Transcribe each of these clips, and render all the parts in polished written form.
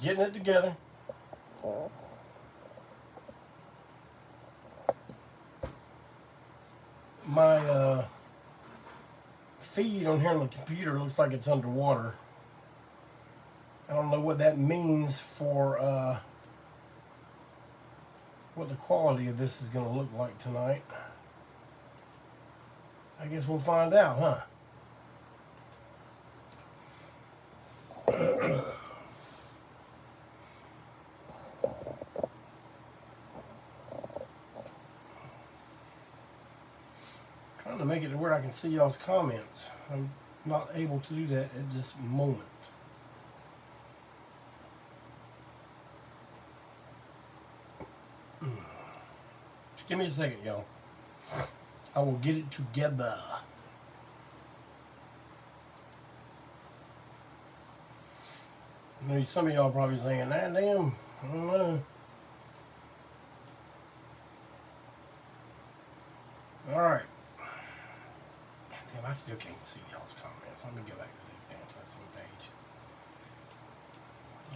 just getting it together. My feed on here on the computer looks like it's underwater. I don't know what that means for what the quality of this is going to look like tonight. I guess we'll find out, huh? Trying to make it to where I can see y'all's comments. I'm not able to do that at this moment. Just give me a second, y'all. I will get it together. Maybe some of y'all probably saying, "Ah, damn, I don't know." All right. Damn, I still can't see y'all's comments. Let me go back to the ANTiSEEN page.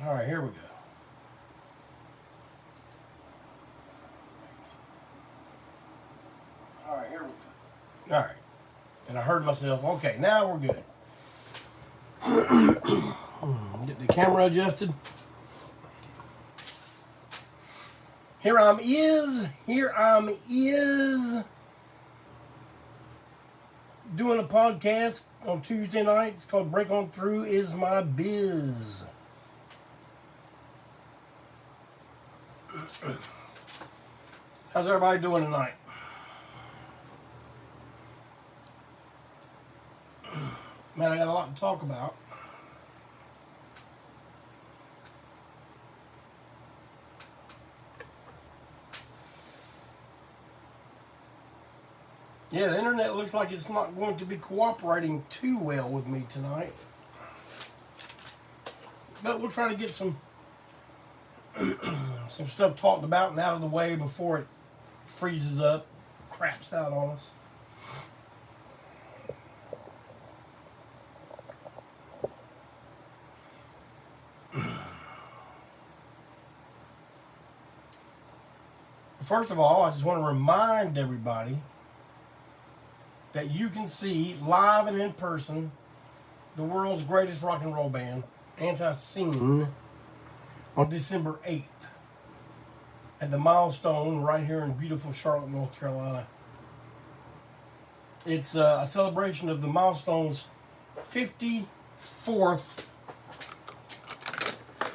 All right, here we go. All right, here we go. All right. And I heard myself. Okay, now we're good. Get the camera adjusted. Here I'm is doing a podcast on Tuesday nights called Break On Through Is My Biz. How's everybody doing tonight? Man, I got a lot to talk about. Yeah, the internet looks like it's not going to be cooperating too well with me tonight. But we'll try to get some stuff talked about and out of the way before it freezes up, craps out on us. First of all, I just want to remind everybody that you can see live and in person the world's greatest rock and roll band, ANTiSEEN, on December 8th at the Milestone right here in beautiful Charlotte, North Carolina. It's a celebration of the Milestone's 54th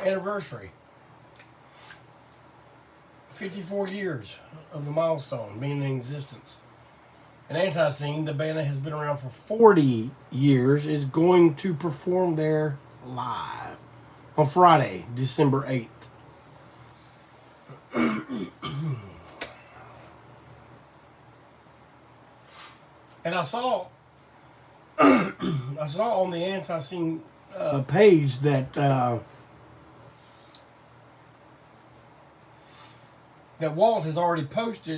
anniversary. 54 years of the Milestone being in existence. And ANTiSEEN, the band that has been around for 40 years, is going to perform there live on Friday, December 8th. And I saw on the ANTiSEEN page that that Walt has already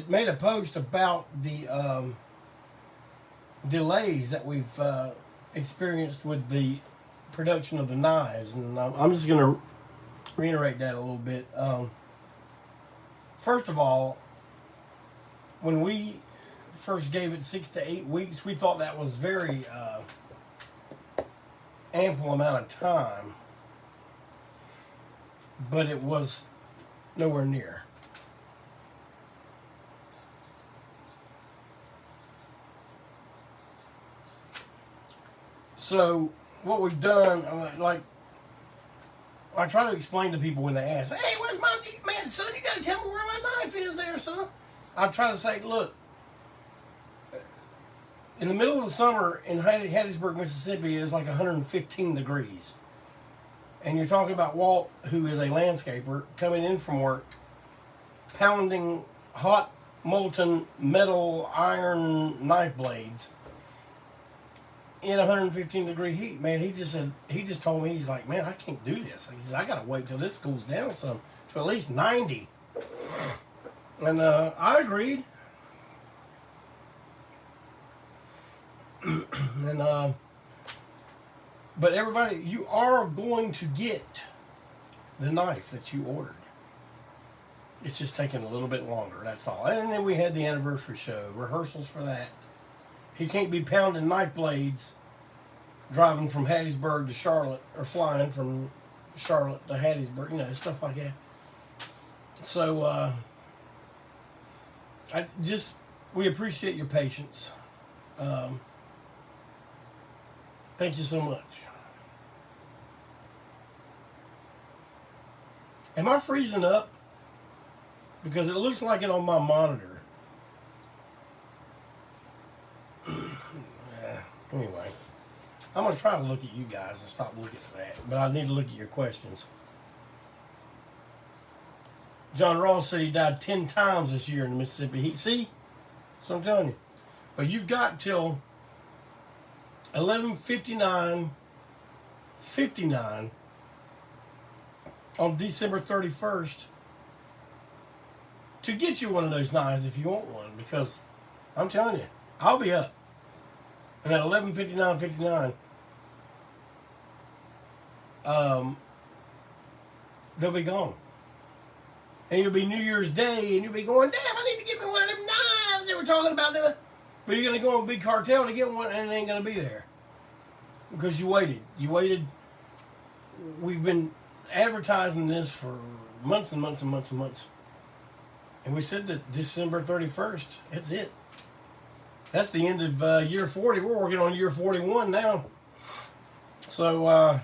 made a post about the delays that we've experienced with the production of the knives, and I'm just going to reiterate that a little bit. First of all, when we first gave it 6 to 8 weeks, we thought that was very ample amount of time, but it was nowhere near. So what we've done, like, I try to explain to people when they ask, "Hey, where's my man, son? You got to tell me where my knife is, there, son." I try to say, look, in the middle of the summer in Hattiesburg, Mississippi, is like 115 degrees, and you're talking about Walt, who is a landscaper, coming in from work, pounding hot molten metal iron knife blades in 115 degree heat. Man, he just told me, he's like, "Man, I can't do this." He says, "I gotta wait till this cools down some to at least 90." And I agreed. And but everybody, you are going to get the knife that you ordered. It's just taking a little bit longer, that's all. And then we had the anniversary show, rehearsals for that. He can't be pounding knife blades driving from Hattiesburg to Charlotte, or flying from Charlotte to Hattiesburg, you know, stuff like that. So, we appreciate your patience. Thank you so much. Am I freezing up? Because it looks like it on my monitor. Anyway, I'm going to try to look at you guys and stop looking at that. But I need to look at your questions. John Ross said he died 10 times this year in the Mississippi heat. See? That's what I'm telling you. But you've got till 11:59 on December 31st to get you one of those knives if you want one. Because I'm telling you, I'll be up. And at 11:59, they'll be gone. And it'll be New Year's Day, and you'll be going, damn, I need to get me one of them knives they were talking about. But you're going to go on Big Cartel to get one, and it ain't going to be there. Because you waited. You waited. We've been advertising this for months and months and months and months. And we said that December 31st, that's it. That's the end of year 40. We're working on year 41 now. So,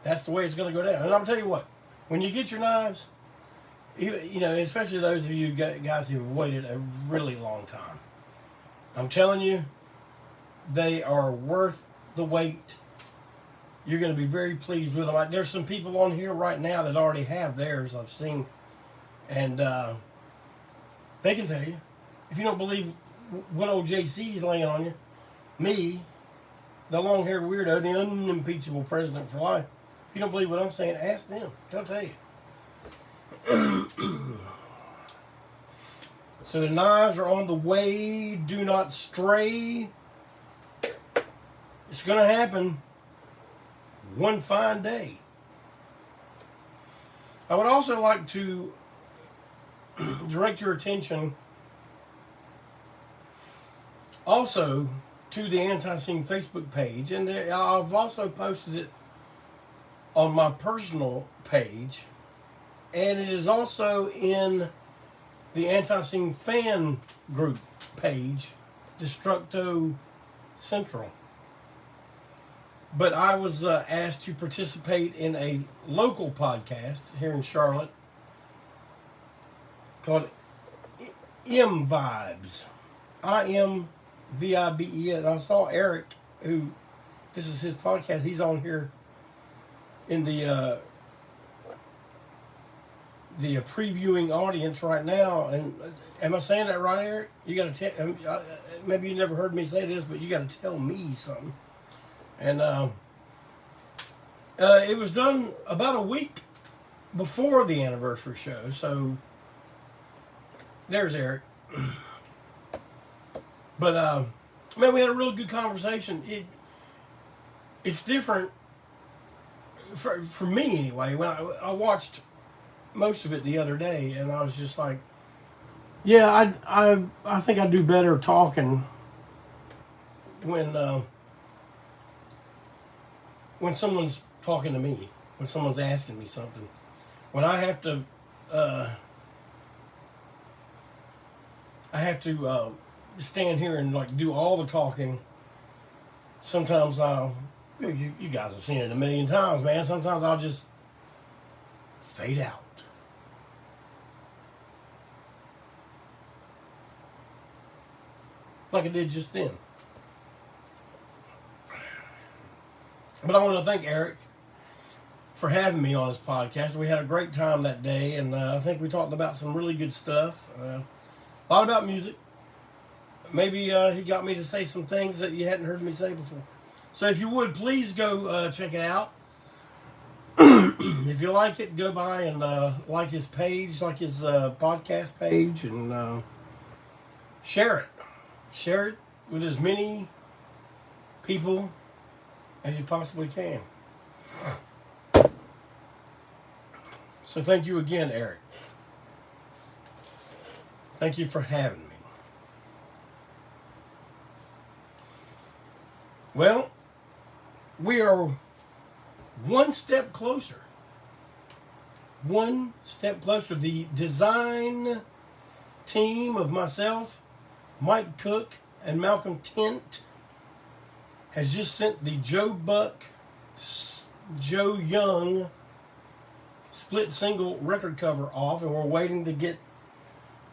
that's the way it's going to go down. And I'll tell you what, when you get your knives, you know, especially those of you guys who have waited a really long time, I'm telling you, they are worth the wait. You're going to be very pleased with them. There's some people on here right now that already have theirs, I've seen. And they can tell you. If you don't believe what old JC's laying on you, me, the long-haired weirdo, the unimpeachable president for life, if you don't believe what I'm saying, ask them. They'll tell you. So the knives are on the way. Do not stray. It's going to happen one fine day. I would also like to direct your attention also to the ANTiSEEN Facebook page. And I've also posted it on my personal page. And it is also in the ANTiSEEN fan group page, Destructo Central. But I was asked to participate in a local podcast here in Charlotte called M Vibes. IMVIBE. And I saw Eric, who, this is his podcast, he's on here in the previewing audience right now. And am I saying that right, Eric? You got to tell, maybe you never heard me say this, but you got to tell me something. And it was done about a week before the anniversary show. So there's Eric. But man, we had a real good conversation. It's different for me anyway. When I watched most of it the other day, and I was just like, yeah, I think I do better talking when someone's talking to me, when someone's asking me something. When I have to stand here and like do all the talking. Sometimes you guys have seen it a million times, man. Sometimes I'll just fade out. Like I did just then. But I want to thank Eric for having me on his podcast. We had a great time that day, and I think we talked about some really good stuff. A lot about music. Maybe he got me to say some things that you hadn't heard me say before. So if you would, please go check it out. If you like it, go by and like his page, like his podcast page, and share it. Share it with as many people as you possibly can. So thank you again, Eric. Thank you for having me. Well, we are one step closer. One step closer. The design team of myself, Mike Cook, and Malcolm Tent has just sent the Joe Buck, Joe Young split single record cover off, and we're waiting to get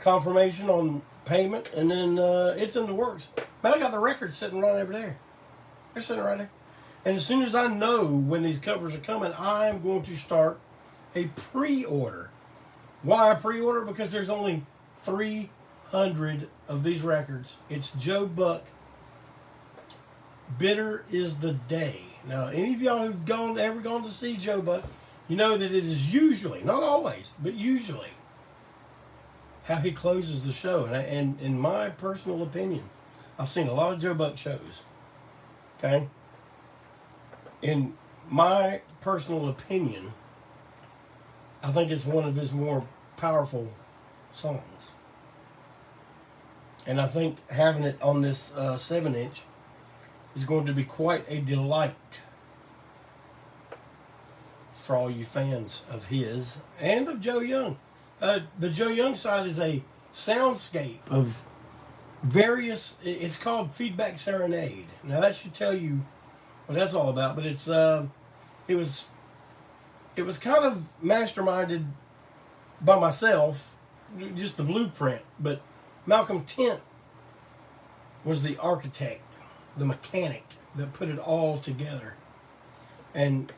confirmation on payment, and then it's in the works. Man, I got the records sitting right over there. They're sitting right there. And as soon as I know when these covers are coming, I'm going to start a pre-order. Why a pre-order? Because there's only 300 of these records. It's Joe Buck. Bitter is the day. Now, any of y'all who've ever gone to see Joe Buck, you know that it is usually, not always, but usually, how he closes the show. And in my personal opinion, I've seen a lot of Joe Buck shows. Okay? In my personal opinion, I think it's one of his more powerful songs. And I think having it on this 7-inch is going to be quite a delight for all you fans of his and of Joe Young. The Joe Young side is a soundscape of various, it's called Feedback Serenade. Now that should tell you what that's all about, but it was kind of masterminded by myself, just the blueprint, but Malcolm Tent was the architect, the mechanic that put it all together. And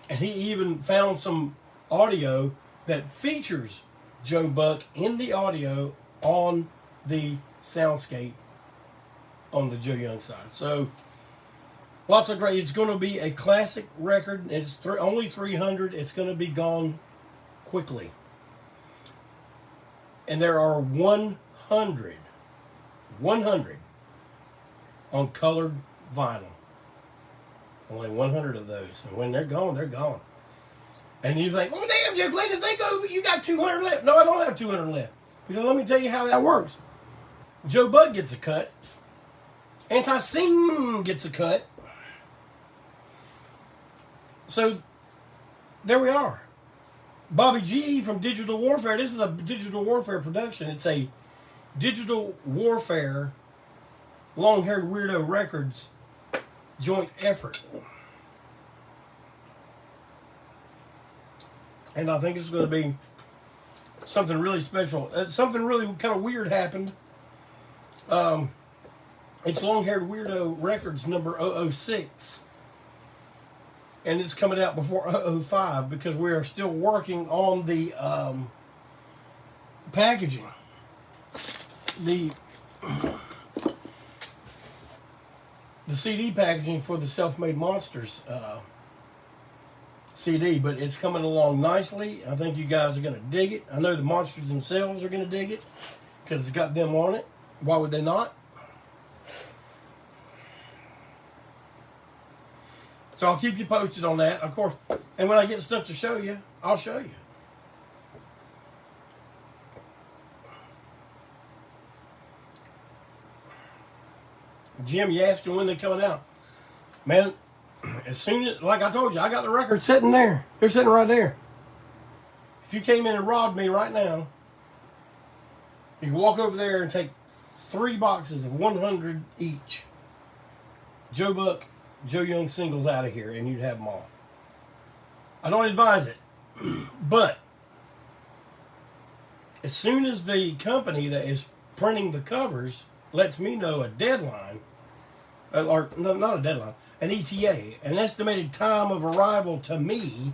he even found some audio that features Joe Buck in the audio on the soundscape on the Joe Young side. So lots of great. It's going to be a classic record. It's only 300. It's going to be gone quickly. And there are 100 on colored vinyl. Only 100 of those. And when they're gone, they're gone. And you think, oh, damn, Jeff Glenn, if they go, you got 200 left. No, I don't have 200 left. Because let me tell you how that works. Joe Buck gets a cut. ANTiSEEN gets a cut. So, there we are. Bobby G from Digital Warfare. This is a Digital Warfare production. It's a Digital Warfare Long-Haired Weirdo Records joint effort. And I think it's going to be something really special. Something really kind of weird happened. It's Long-Haired Weirdo Records number 006. And it's coming out before 005 because we are still working on the packaging. The CD packaging for the Self-Made Monsters CD, but it's coming along nicely. I think you guys are going to dig it. I know the Monsters themselves are going to dig it because it's got them on it. Why would they not? So I'll keep you posted on that, of course. And when I get stuff to show you, I'll show you. Jim, you asking when they're coming out? Man, as soon as, like I told you, I got the records sitting there. They're sitting right there. If you came in and robbed me right now, you can walk over there and take 3 boxes of 100 each. Joe Buck, Joe Young singles out of here, and you'd have them all. I don't advise it, but as soon as the company that is printing the covers lets me know a deadline, or no, not a deadline, an ETA, an estimated time of arrival to me,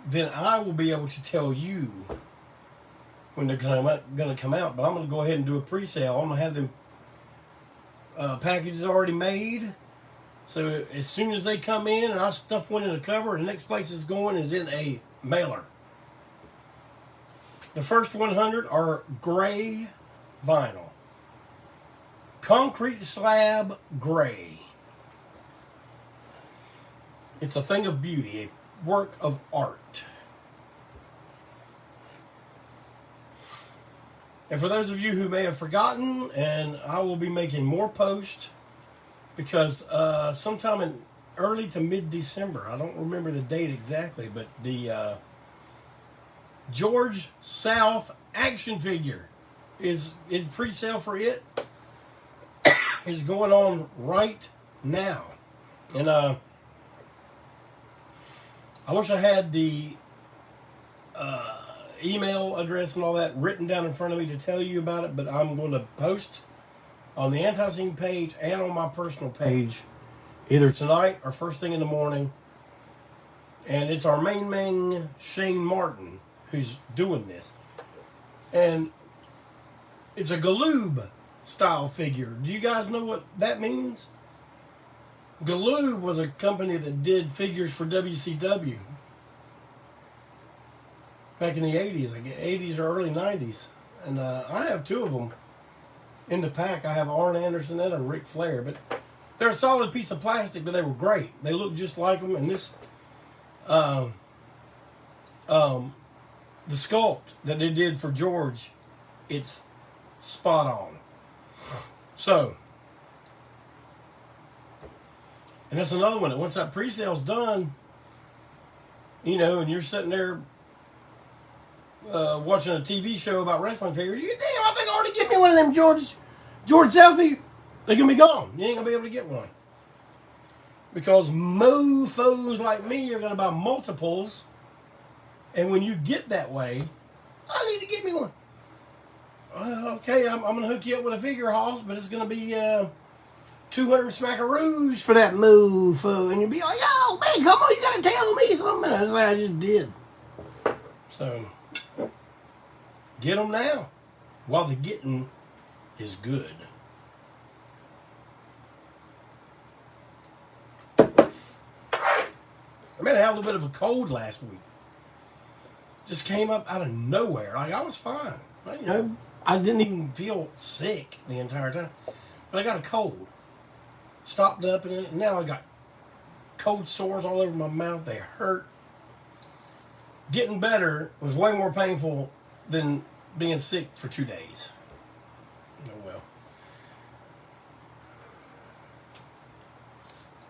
then I will be able to tell you when they're going to come out. But I'm going to go ahead and do a pre-sale. I'm going to have them packages already made. So as soon as they come in and I stuff one in a cover, the next place it's going is in a mailer. The first 100 are gray vinyl. Concrete slab gray. It's a thing of beauty, a work of art. And for those of you who may have forgotten, and I will be making more posts because sometime in early to mid-December, I don't remember the date exactly, but the George South action figure is in pre-sale for it. Is going on right now. And I wish I had the email address and all that written down in front of me to tell you about it, but I'm going to post on the ANTiSEEN page and on my personal page either tonight or first thing in the morning. And it's our main Shane Martin who's doing this. And it's a Galoob style figure. Do you guys know what that means? Galoob was a company that did figures for WCW back in the 80s, like 80s or early 90s. And I have two of them in the pack. I have Arn Anderson and a Ric Flair, but they're a solid piece of plastic, but they were great. They look just like them. And this, the sculpt that they did for George, it's spot on. So, and that's another one that once that pre-sale's done, you know, and you're sitting there watching a TV show about wrestling figures, you damn, I think I already get me one of them George Selfie. They're gonna be gone. You ain't gonna be able to get one because mofos like me are gonna buy multiples, and when you get that way, I need to get me one. Okay, I'm going to hook you up with a figure house, but it's going to be 200 smackaroos for that mofo. And you'll be like, oh, man, come on, you got to tell me something. I was like, I just did. So, get them now while the getting is good. I had a little bit of a cold last week. Just came up out of nowhere. Like, I was fine. You know, I didn't even feel sick the entire time. But I got a cold. Stopped up, and now I got cold sores all over my mouth. They hurt. Getting better was way more painful than being sick for 2 days. Oh, well.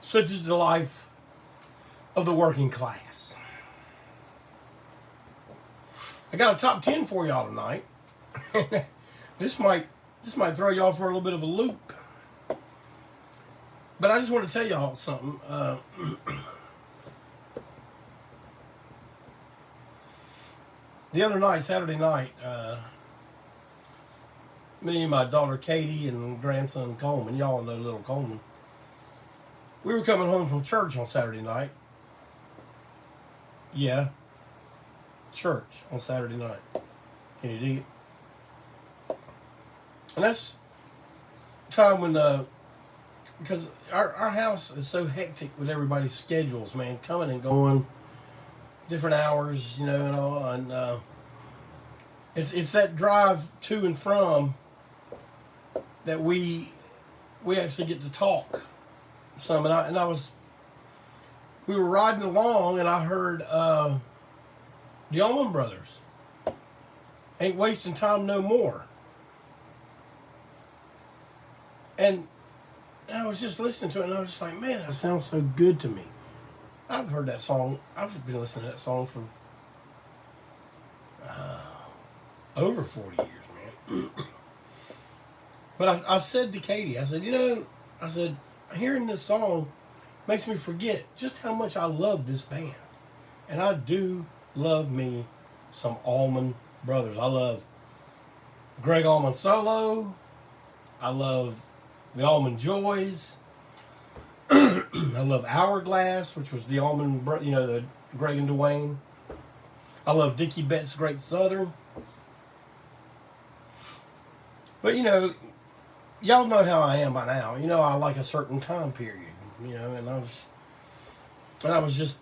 Such is the life of the working class. I got a top 10 for y'all tonight. This might throw y'all for a little bit of a loop. But I just want to tell y'all something. The other night, Saturday night, me and my daughter Katie and grandson Coleman, y'all know little Coleman, we were coming home from church on Saturday night. Yeah, church on Saturday night. Can you dig it? And that's time when, because our house is so hectic with everybody's schedules, man, coming and going, different hours, you know, and all, and it's that drive to and from that we actually get to talk some, we were riding along, and I heard the Allman Brothers, Ain't Wasting Time No More. And I was just listening to it, and I was just like, man, that sounds so good to me. I've heard that song. I've been listening to that song for over 40 years, man. But I said to Katie, I said, you know, hearing this song makes me forget just how much I love this band. And I do love me some Allman Brothers. I love Greg Allman solo. I love the Allman Joys. I love Hourglass, which was the Allman, you know, the Greg and Dwayne. I love Dickie Betts' Great Southern. But, you know, y'all know how I am by now. You know, I like a certain time period, you know, and I was just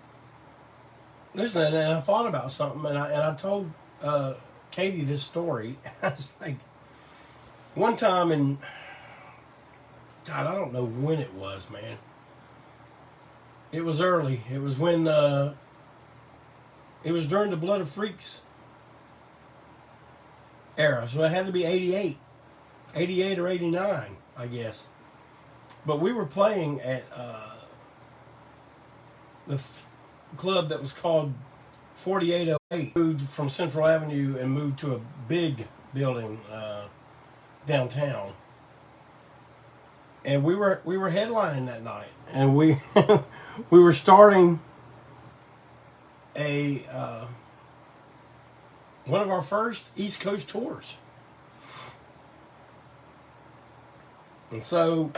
listening, and I thought about something, and I told Katie this story. I was like, one time in, God, I don't know when it was, man. It was early. It was when, it was during the Blood of Freaks era. So it had to be 88. 88 or 89, I guess. But we were playing at the club that was called 4808. Moved from Central Avenue and moved to a big building downtown. And we were headlining that night, and we we were starting a one of our first East Coast tours. And so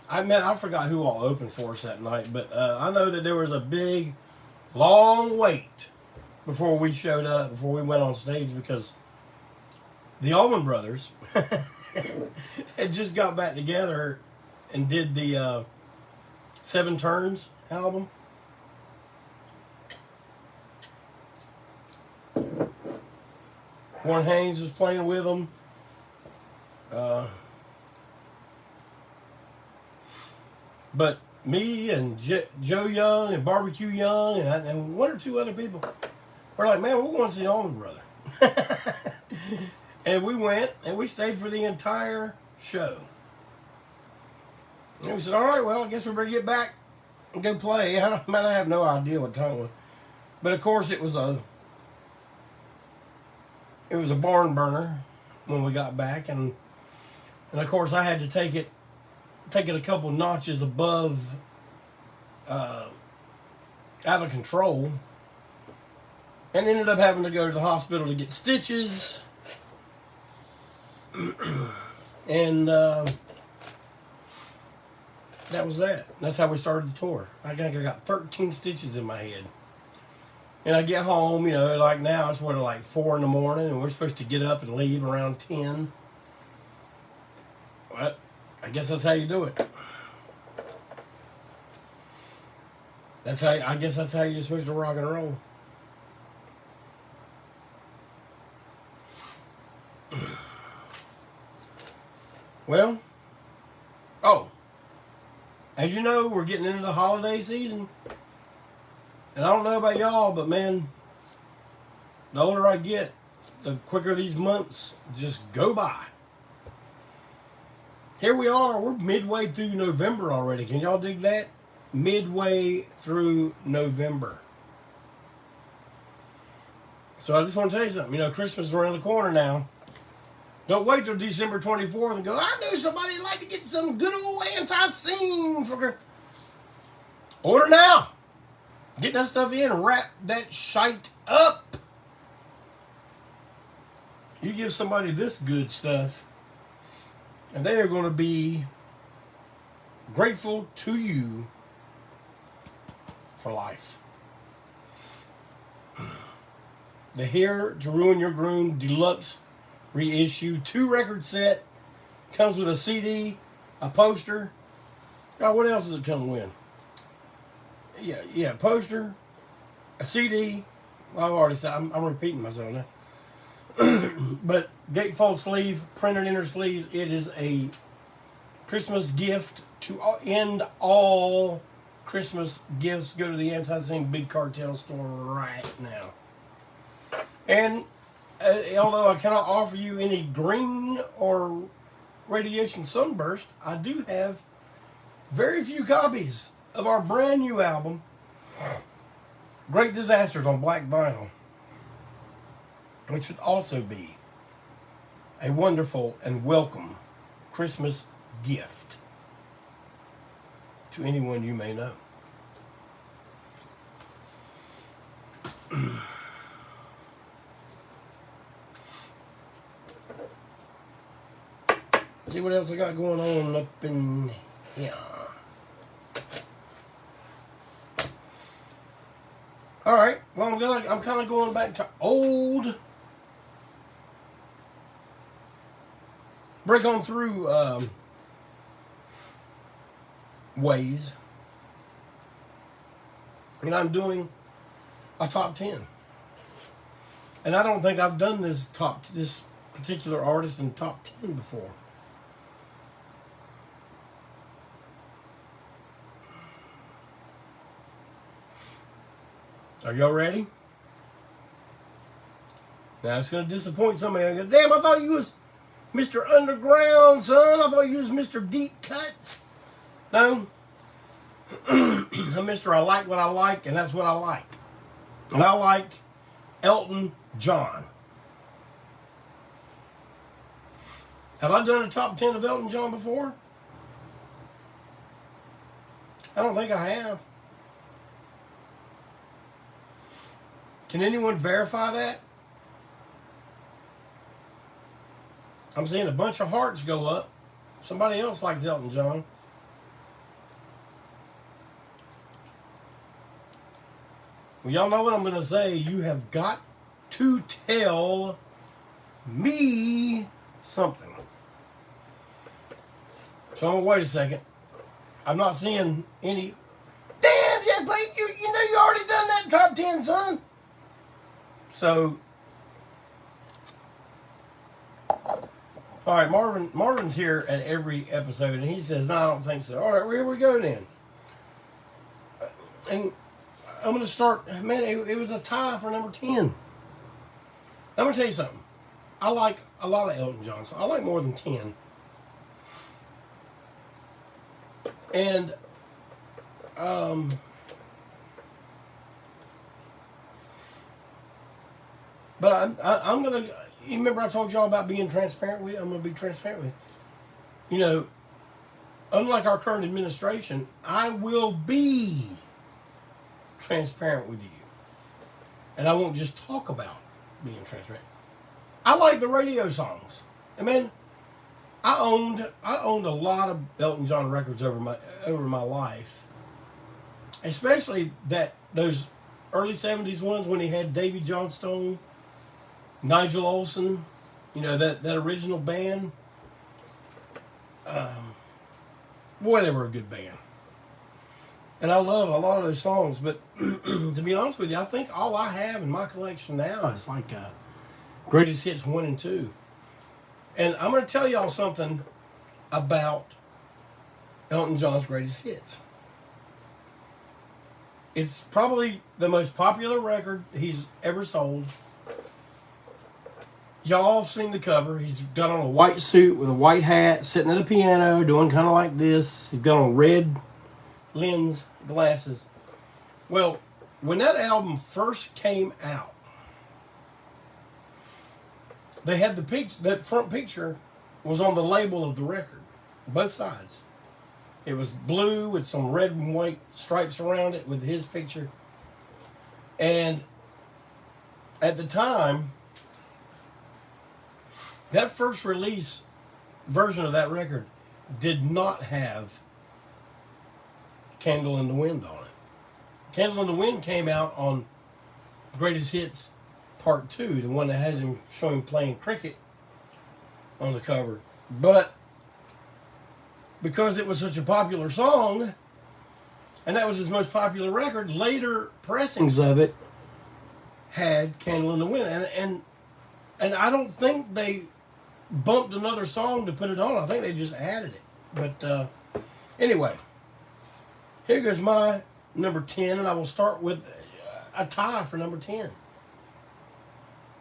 I forgot who all opened for us that night, but I know that there was a big, long wait before we showed up, before we went on stage, because the Allman brothers had just got back together and did the Seven Turns album. Warren Haynes was playing with them. But me and Joe Young and Barbecue Young and one or two other people were like, man, we're going to see Allman Brother. And we went and we stayed for the entire show. And we said, all right, well, I guess we better get back and go play. I have no idea what time it was. But of course it was a barn burner when we got back, and of course I had to take it a couple notches above out of control, and ended up having to go to the hospital to get stitches. And that was that. That's how we started the tour. I think I got 13 stitches in my head. And I get home, like now it's like 4 in the morning, and we're supposed to get up and leave around 10. Well, I guess that's how you do it. I guess that's how you're supposed to rock and roll. Well, as you know, we're getting into the holiday season. And I don't know about y'all, but man, the older I get, the quicker these months just go by. Here we are, we're midway through November already. Can y'all dig that? Midway through November. So I just want to tell you something. Christmas is around the corner now. Don't wait till December 24th and go, I knew somebody would like to get some good old ANTiSEEN for order now. Get that stuff in and wrap that shite up. You give somebody this good stuff, and they are going to be grateful to you for life. The Here to Ruin Your Groom Deluxe reissue 2-record set. Comes with a CD, a poster. God, what else does it come with? Yeah, poster, a CD. Well, I've already said, I'm repeating myself now. But gatefold sleeve, printed inner sleeve. It is a Christmas gift to end all Christmas gifts. Go to the ANTiSEEN Big Cartel store right now. And although I cannot offer you any green or radiation sunburst, I do have very few copies of our brand new album, Great Disasters, on black vinyl, which should also be a wonderful and welcome Christmas gift to anyone you may know. See what else I got going on up in here. All right. Well, I'm kind of going back to old. Break on through ways, and I'm doing a top 10. And I don't think I've done this particular artist in top 10 before. Are y'all ready? Now, it's going to disappoint somebody. I go, damn, I thought you was Mr. Underground, son. I thought you was Mr. Deep Cuts. No. I'm Mr. I like what I like, and that's what I like. And I like Elton John. Have I done a top 10 of Elton John before? I don't think I have. Can anyone verify that? I'm seeing a bunch of hearts go up. Somebody else likes Elton John. Well, y'all know what I'm going to say. You have got to tell me something. So I'm going to wait a second. I'm not seeing any. Damn, Jeff Blake, you know you already done that top 10, son. So, all right, Marvin's here at every episode, and he says, no, I don't think so. All right, well, here we go then. And I'm going to start, man, it was a tie for number 10. I'm going to tell you something. I like a lot of Elton John. So I like more than 10. And, but I'm going to, you remember I told y'all about being transparent with you? I'm going to be transparent with you. You know, unlike our current administration, I will be transparent with you. And I won't just talk about being transparent. I like the radio songs. I mean, I owned a lot of Elton John records over my life. Especially those early 70s ones when he had Davy Johnstone, Nigel Olsson, you know, that original band. Boy, they were a good band. And I love a lot of those songs, but to be honest with you, I think all I have in my collection now is like Greatest Hits 1 and 2. And I'm going to tell y'all something about Elton John's Greatest Hits. It's probably the most popular record he's ever sold. Y'all have seen the cover. He's got on a white suit with a white hat, sitting at a piano, doing kind of like this. He's got on red lens glasses. Well, when that album first came out, they had the picture, that front picture was on the label of the record, both sides. It was blue with some red and white stripes around it with his picture. And at the time, that first release version of that record did not have Candle in the Wind on it. Candle in the Wind came out on Greatest Hits Part 2, the one that has him showing playing cricket on the cover. But because it was such a popular song, and that was his most popular record, later pressings of it had Candle in the Wind. And I don't think they bumped another song to put it on. I think they just added it. But anyway, here goes my number 10, and I will start with a tie for number 10.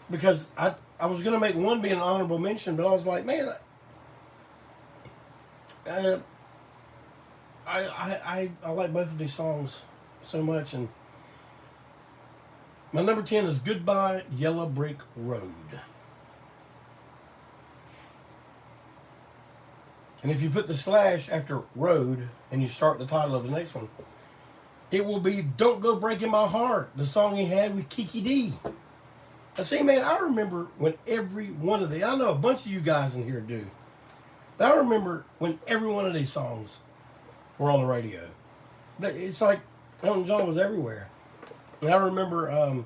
Because I was going to make one be an honorable mention, but I was like, man, I like both of these songs so much. And my number 10 is Goodbye Yellow Brick Road. And if you put the slash after road and you start the title of the next one, it will be Don't Go Breaking My Heart, the song he had with Kiki D. Now, see, man, I remember when every one of the, I know a bunch of you guys in here do, but I remember when every one of these songs were on the radio. It's like Elton John was everywhere. And I remember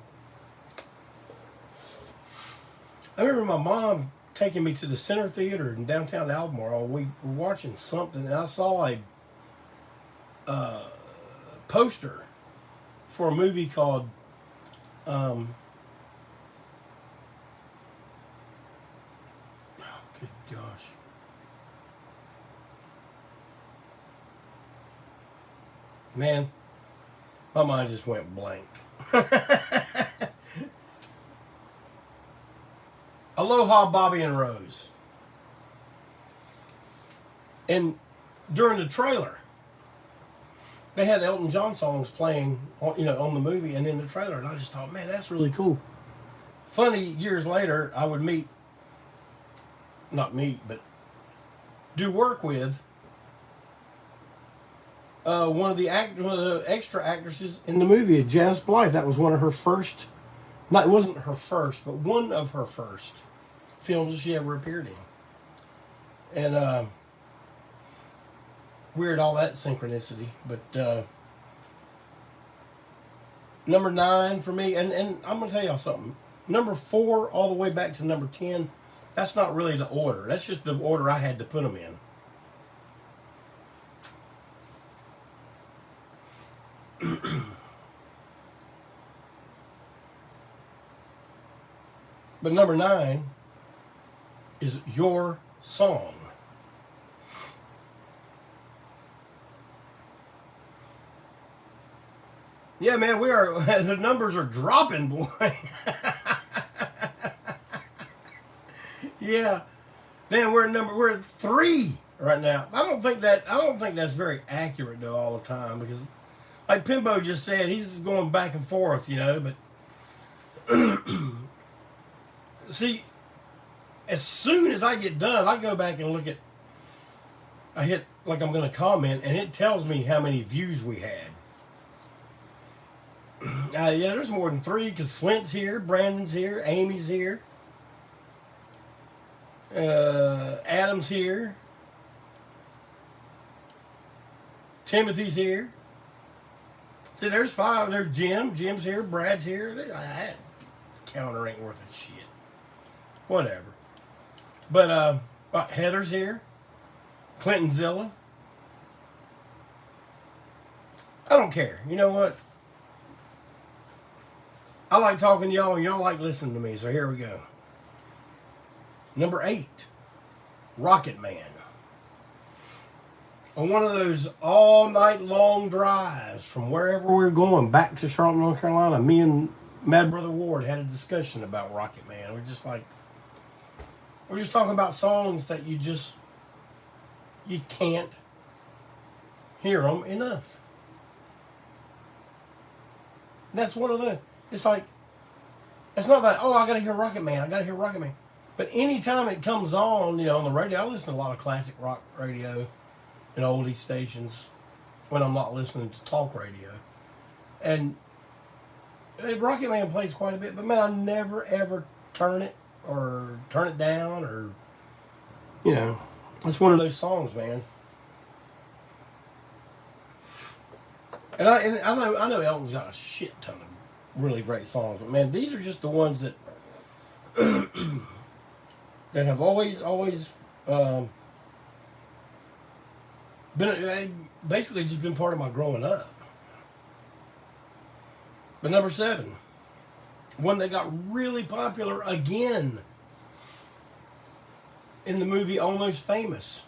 my mom taking me to the Center Theater in downtown Albemarle. We were watching something, and I saw a poster for a movie called oh, good gosh. Man, my mind just went blank. Aloha, Bobby and Rose. And during the trailer, they had Elton John songs playing, on the movie and in the trailer. And I just thought, man, that's really cool. Funny, years later, I would but do work with one of the extra actresses in the movie, Janice Blythe. That was one of her first, it wasn't her first, but one of her first films that she ever appeared in. And weird, all that synchronicity. But number 9 for me, and I'm going to tell y'all something. Number 4 all the way back to number 10, that's not really the order. That's just the order I had to put them in. But number 9 is Your Song. Yeah, man, we are. The numbers are dropping, boy. Yeah, man, we're at 3 right now. I don't think that's very accurate though all the time, because, like Pimbo just said, he's going back and forth, But see, as soon as I get done, I go back and look at. I hit like I'm going to comment, and it tells me how many views we had. Yeah, there's more than 3, because Flint's here, Brandon's here, Amy's here, Adam's here, Timothy's here. See, there's 5. There's Jim. Jim's here. Brad's here. That counter ain't worth a shit. Whatever. But Heather's here. Clintonzilla. I don't care. You know what? I like talking to y'all, and y'all like listening to me, so here we go. Number 8, Rocket Man. On one of those all-night-long drives from wherever we were going back to Charlotte, North Carolina, me and Mad Brother Ward had a discussion about Rocket Man. We're just talking about songs that you can't hear them enough. That's one of the... It's like, it's not that, I got to hear Rocket Man. But anytime it comes on, on the radio, I listen to a lot of classic rock radio and oldie stations when I'm not listening to talk radio. And Rocket Man plays quite a bit, but man, I never ever turn it down, or, it's one of those songs, man. And I know Elton's got a shit ton of really great songs, but man, these are just the ones that that have always been basically just been part of my growing up. But number 7, one that got really popular again in the movie Almost Famous.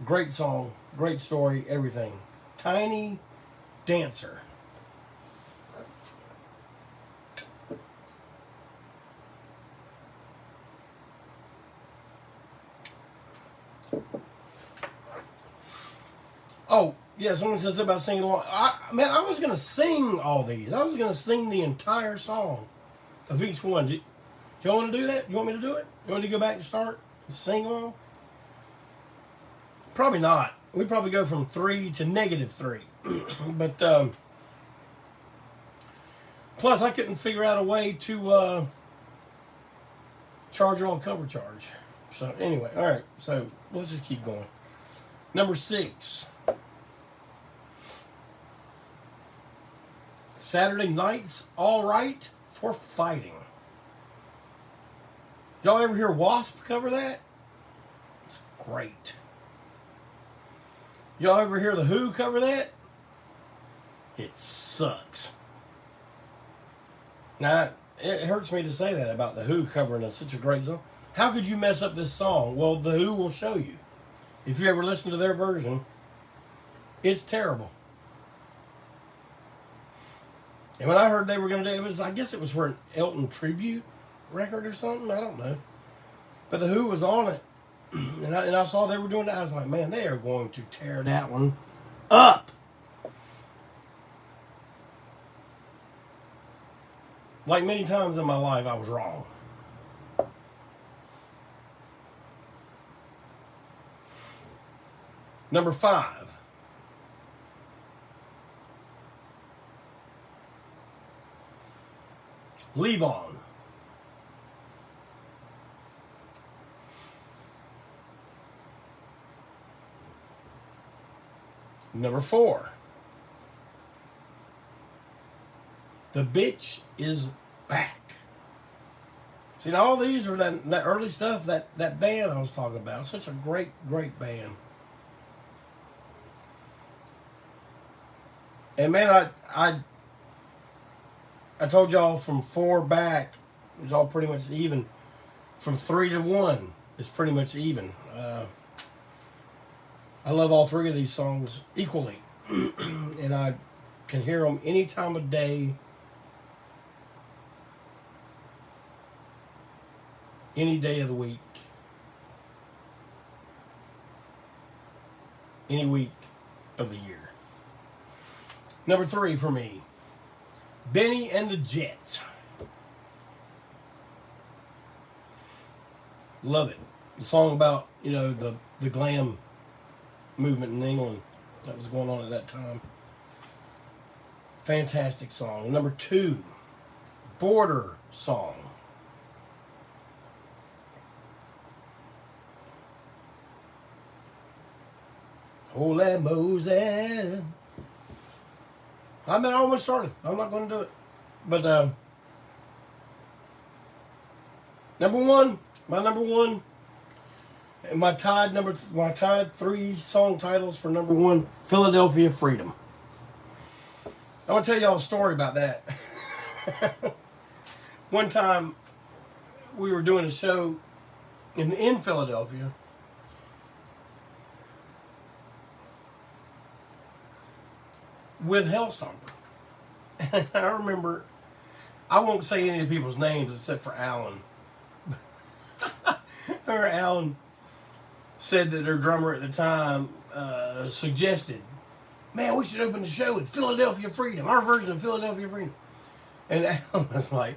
Great song, great story, everything. Tiny Dancer. Oh, yeah, someone says about singing along. I was going to sing all these. I was going to sing the entire song of each one. Do y'all want to do that? You want me to do it? You want me to go back and start and sing all? Probably not. We'd probably go from 3 to -3. But, plus I couldn't figure out a way to charge all cover charge. So, anyway, all right. So, let's just keep going. Number 6. Saturday Night's All Right for Fighting. Y'all ever hear Wasp cover that? It's great. Y'all ever hear The Who cover that? It sucks. Now, it hurts me to say that about The Who covering such a great song. How could you mess up this song? Well, The Who will show you. If you ever listen to their version, it's terrible. And when I heard they were going to do it, I guess it was for an Elton tribute record or something. I don't know. But The Who was on it. And I saw they were doing that. I was like, man, they are going to tear that one up. Like many times in my life, I was wrong. Number 5. Leave On. Number 4. The Bitch Is Back. See, now all these are that early stuff, that band I was talking about. Such a great, great band. And man, I told y'all from 4 back, it was all pretty much even. From 3 to 1, it's pretty much even. I love all 3 of these songs equally. And I can hear them any time of day, any day of the week, any week of the year. Number 3 for me, Benny and the Jets. Love it. The song about, the glam movement in England that was going on at that time. Fantastic song. Number 2, Border Song. Holy Moses. I almost started. I'm not going to do it. But number 1, my number 1, and my tied 3 song titles for number 1, Philadelphia Freedom. I want to tell y'all a story about that. One time we were doing a show in Philadelphia. With Hellstomper. And I remember, I won't say any of the people's names except for Alan. Or Alan said that their drummer at the time suggested, man, we should open the show with Philadelphia Freedom, our version of Philadelphia Freedom. And Alan was like,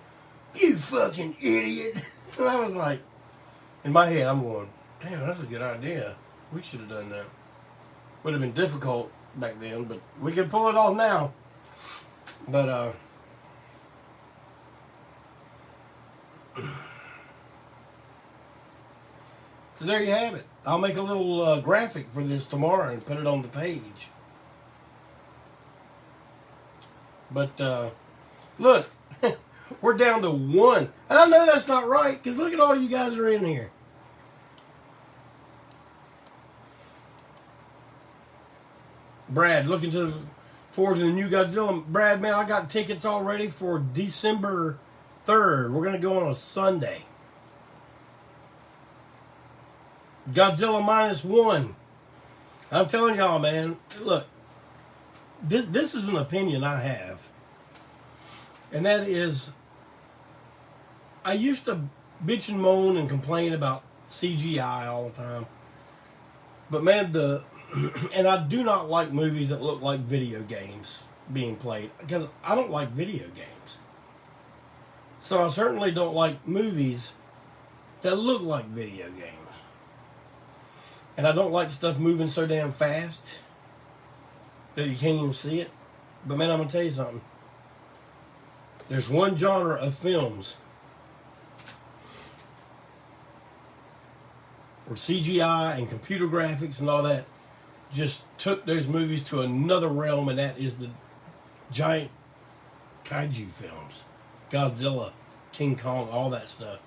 you fucking idiot. And I was like, in my head, I'm going, damn, that's a good idea. We should have done that. Would have been difficult back then, but we can pull it off now. But so there you have it. I'll make a little graphic for this tomorrow and put it on the page. But look, we're down to 1, and I know that's not right because look at all you guys are in here. Brad, looking forward to the new Godzilla. Brad, man, I got tickets already for December 3rd. We're going to go on a Sunday. Godzilla -1. I'm telling y'all, man, look, this is an opinion I have. And that is, I used to bitch and moan and complain about CGI all the time. But man, and I do not like movies that look like video games being played, because I don't like video games. So I certainly don't like movies that look like video games. And I don't like stuff moving so damn fast that you can't even see it. But man, I'm going to tell you something. There's one genre of films where CGI and computer graphics and all that just took those movies to another realm, and that is the giant kaiju films. Godzilla, King Kong, all that stuff.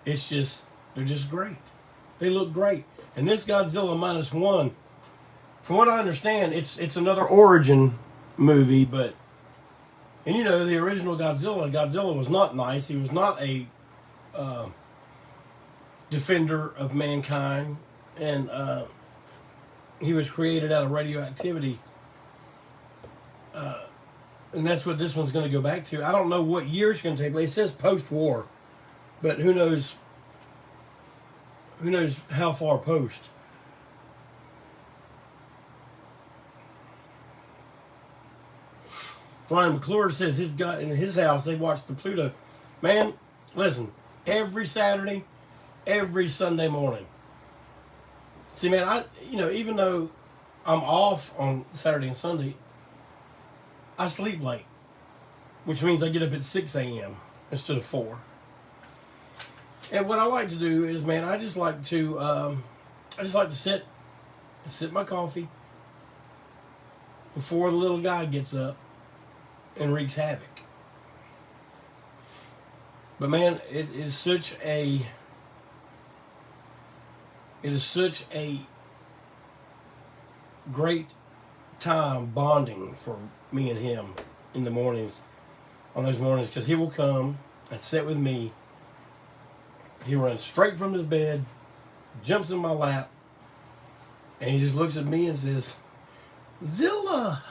It's just, they're just great. They look great. And this Godzilla -1, from what I understand, it's another origin movie, but, and the original Godzilla was not nice. He was not a defender of mankind, and he was created out of radioactivity. and that's what this one's going to go back to. I don't know what year it's going to take place. It says post-war, but who knows? Who knows how far post? Ryan McClure says he's got in his house. They watch the Pluto. Man, listen, every Saturday, every Sunday morning. See, man, even though I'm off on Saturday and Sunday, I sleep late, which means I get up at 6 a.m. instead of 4. And what I like to do is, man, I just like to sip my coffee before the little guy gets up and wreaks havoc. But man, it is such a great time bonding for me and him in the mornings, on those mornings, because he will come and sit with me. He runs straight from his bed, jumps in my lap, and he just looks at me and says, Zilla!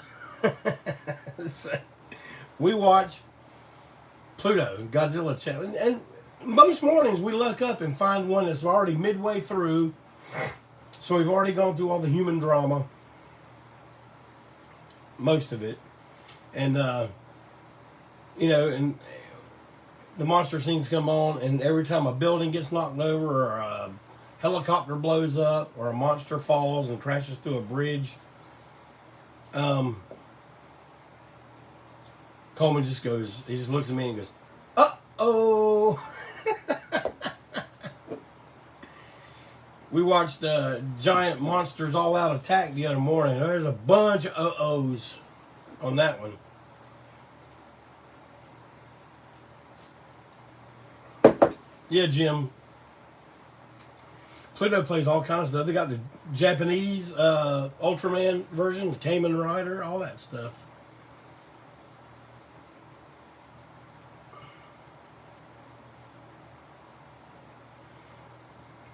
So, we watch Pluto, Godzilla channel, and most mornings we look up and find one that's already midway through, so we've already gone through all the human drama, most of it, and and the monster scenes come on, and every time a building gets knocked over, or a helicopter blows up, or a monster falls and crashes through a bridge, Coleman just looks at me and goes, uh-oh. We watched Giant Monsters All Out Attack the other morning. There's a bunch of uh-ohs on that one. Yeah, Jim. Pluto plays all kinds of stuff. They got the Japanese Ultraman version, Kamen Rider, all that stuff.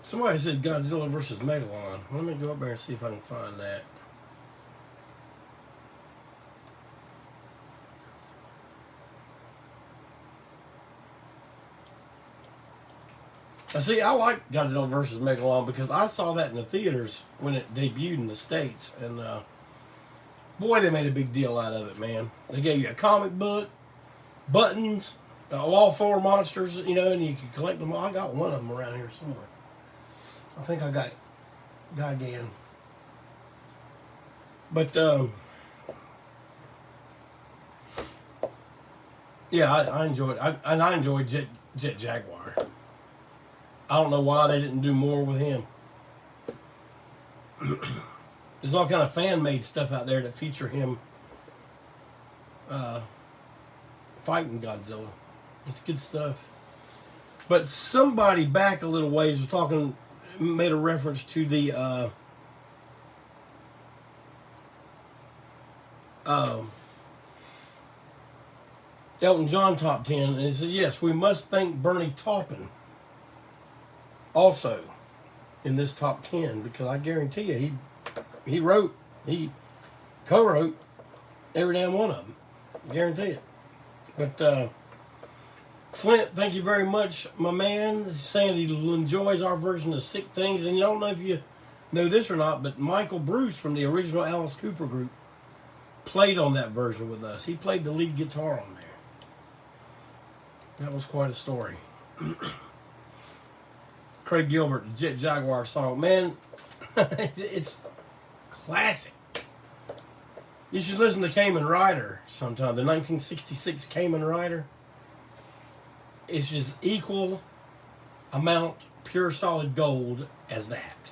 Somebody said Godzilla versus Megalon. Let me go up there and see if I can find that. See, I like Godzilla versus Megalon because I saw that in the theaters when it debuted in the States. And, boy, they made a big deal out of it, man. They gave you a comic book, buttons, all 4 monsters, and you could collect them all. I got one of them around here somewhere. I think I got Gigan. But, yeah, I enjoyed it. I enjoyed Jet Jaguar. I don't know why they didn't do more with him. There's all kind of fan-made stuff out there that feature him fighting Godzilla. It's good stuff. But somebody back a little ways was made a reference to the Elton John top 10, and he said, yes, we must thank Bernie Taupin also in this top 10, because I guarantee you he co-wrote every damn one of them. I guarantee it. But Flint, thank you very much, my man. He's saying he enjoys our version of Sick Things, and I don't know if you know this or not, but Michael Bruce from the original Alice Cooper group played on that version with us. He played the lead guitar on there. That was quite a story. Craig Gilbert, the Jet Jaguar song. Man, it's classic. You should listen to Kamen Rider sometime. The 1966 Kamen Rider. It's just equal amount pure solid gold as that.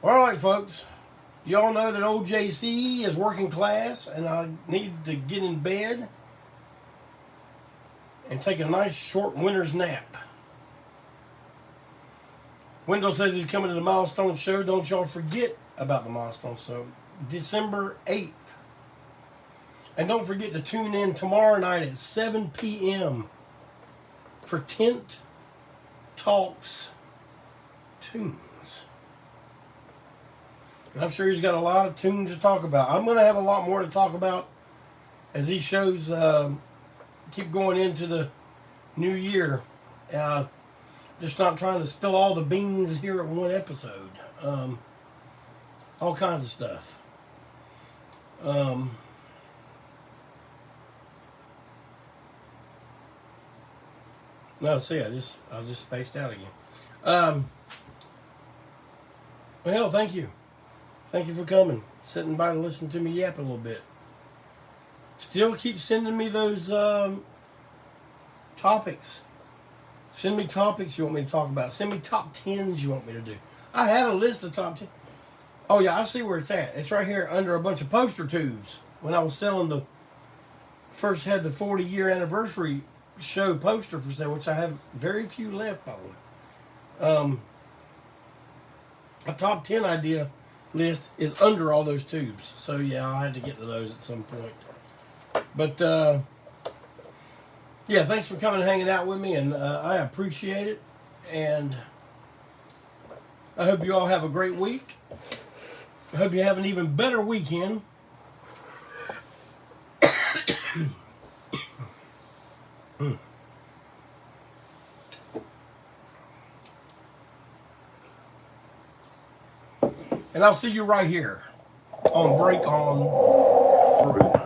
All right, folks. Y'all know that old JC is working class, and I need to get in bed and take a nice short winter's nap. Wendell says he's coming to the Milestone Show. Don't y'all forget about the Milestone Show. December 8th. And don't forget to tune in tomorrow night at 7 p.m. for Tent Talks Tunes. And I'm sure he's got a lot of tunes to talk about. I'm going to have a lot more to talk about as these shows keep going into the new year. Just not trying to spill all the beans here at one episode. All kinds of stuff. No, see, I was just spaced out again. Well, thank you. Thank you for coming, sitting by and listening to me yap a little bit. Still keep sending me those topics. Send me topics you want me to talk about. Send me top 10s you want me to do. I had a list of top 10. Oh, yeah, I see where it's at. It's right here under a bunch of poster tubes. When I was selling had the 40-year anniversary show poster for sale, which I have very few left, by the way. A top 10 idea list is under all those tubes. So, yeah, I'll have to get to those at some point. But, yeah, thanks for coming and hanging out with me, and I appreciate it. And I hope you all have a great week. I hope you have an even better weekend. And I'll see you right here on Break On Through.